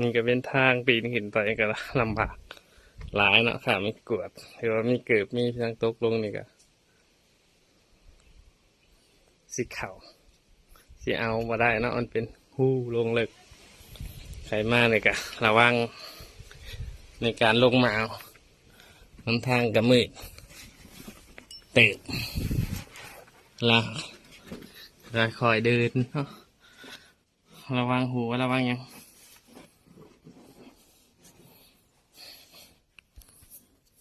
นี่ก็เป็นทางปีนขึ้นไปก็ลำบากหลายเนาะค่ะไม่กวดหรือว่ามีเกิบมีทางตกลงนี่ก็สิเข่าสิเอามาได้เนาะมันเป็นหู้ลงเลิกใครมาเลยก็ระวังในการลงมาเอามันทางกับมืดเติบแล้วคอยเดินเนาะระวังหูระวังยัง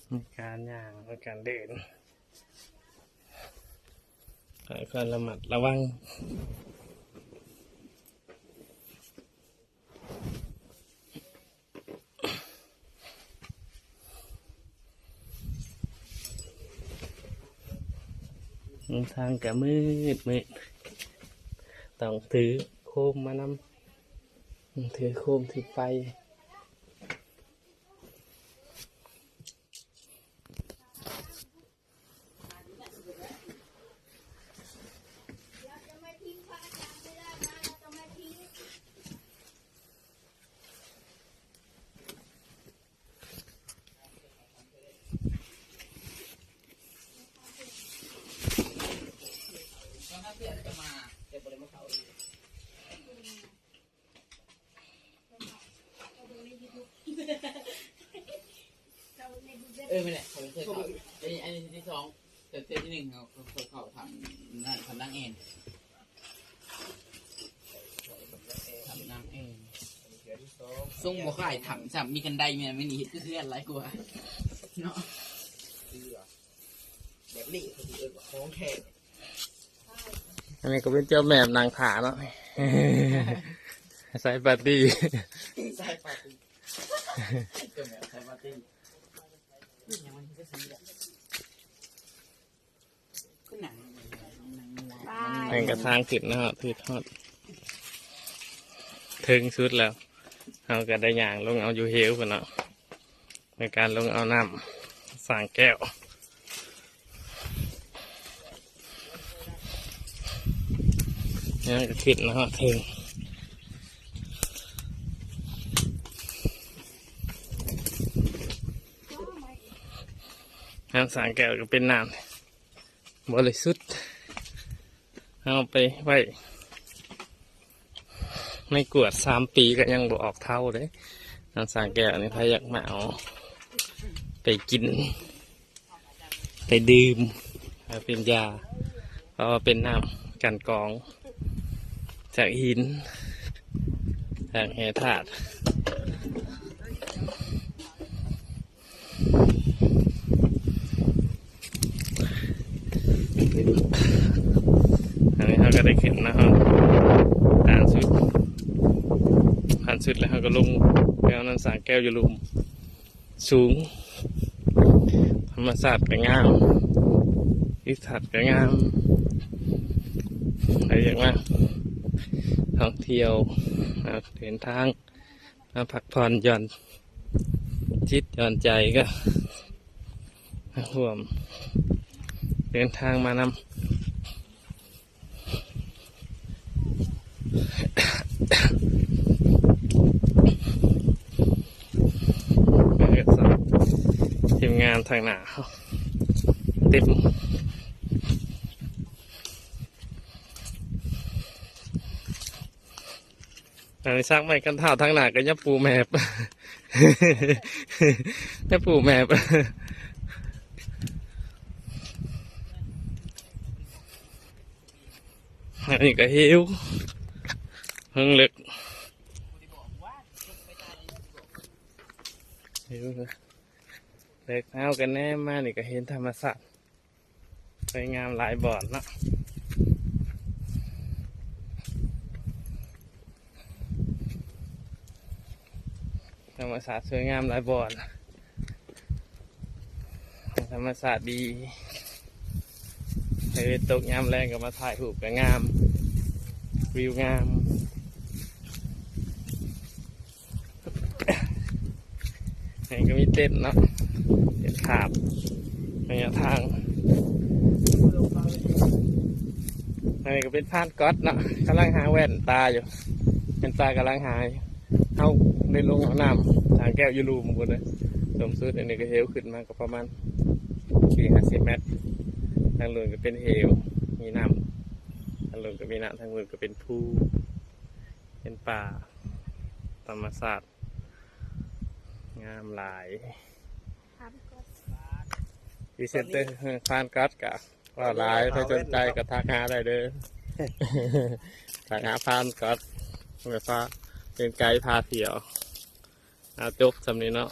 ในการย่างในการเดินการระมัดระวังทางก็มืดต้องถือโคมมานำถือโคมถือไฟไม่แหละเขาเคยเขาอันนี้ที่สองแต่เซตที่หนึ่งเขาทำนั่งเองทำนั่งเองทรงบ่ค่ายถังจับมีกันไดมีอะไรไม่หนีก็คืออะไรกว่าเนาะแบบนี้เขาถือว่าของแข็งอันนี้ก็เป็นเจ้าแม่นางขาเนาะใส่ปาร์ตี้ใส่ปาร์ตี้เจ้าแม่ใส่ปาร์ตี้เป็นกระทางขึ้นนะครับที่ทอดถึงสุดแล้วเราก็ได้ย่างลงเอาอยู่เฮลกันเนาะในการลงเอาน้ำสั่งแก้วนี่ก็ขึ้นนะครับถึงน้ำสั่งแก้วก็เป็นน้ำบริสุทธิ์เอาไปไว้ไม่กวด3 ปีก็ยังบ่ออกเท่าเลยน้ำสั่งแก้วนี่ถ้าอยากมาเอาไปกินไปดื่มเป็นยาเพราะว่าเป็นน้ำกันกรองจากหินจากแห่ธาตุอันนี้เขาก็ได้ขึ้นนะครับด่านสุดผ่านสุดแล้วเขาก็ลงแก้วนั้นสั่งแก้วอยู่ลุมสูงธรรมศาสตร์ก็งามวิสัชก็งามอะไรอย่างว่าท่องเที่ยวเดินทางมาพักผ่อนหย่อนจิตหย่อนใจก็ร่วมเดินทางมานำทีมงานทางหน้าเต็มอันนี้ซักไม่กันเท่าทางหน้าก็ยับปูแมบยับปูแมบอันนี้ก็หิวเพิ่งเล็กหิวเล็กเอากันแน่มานี่ก็เห็นธรรมศาสตร์สวยงามหลายบ่อนเนาะธรรมศาสตร์สวยงามหลายบ่อนธรรมศาสตร์ดีตกยามแรงก็มาถ่ายรูปก็งามวิวงามนี่ก็มีเต้นเนาะเต้นขาบระยะทางอันนี้ก็เป็นพานก๊อตเนาะกำลังหาแว่นตาอยู่เป็นตากำลังหา เอาในลงเอาน้ำทางแก้วยูรูมกันเลยสมสุดอันนี้ก็เหวขึ้นมาก็ประมาณ40 เมตรทางลุนก็เป็นเหวมีน้ำทางลุนก็มีน้ำทางลุนก็เป็นภูเป็นป่าธรรมศาสตร์งามหลายพรีเซนเตอร์ฟานกัสกะว่าหลายถ้าสนใจก็ทักหาได้เด้อ ทักหาฟานกัสเมื่อฟ้าเป็นไกด์พาเที่ยวเอาจบสำนี้เนาะ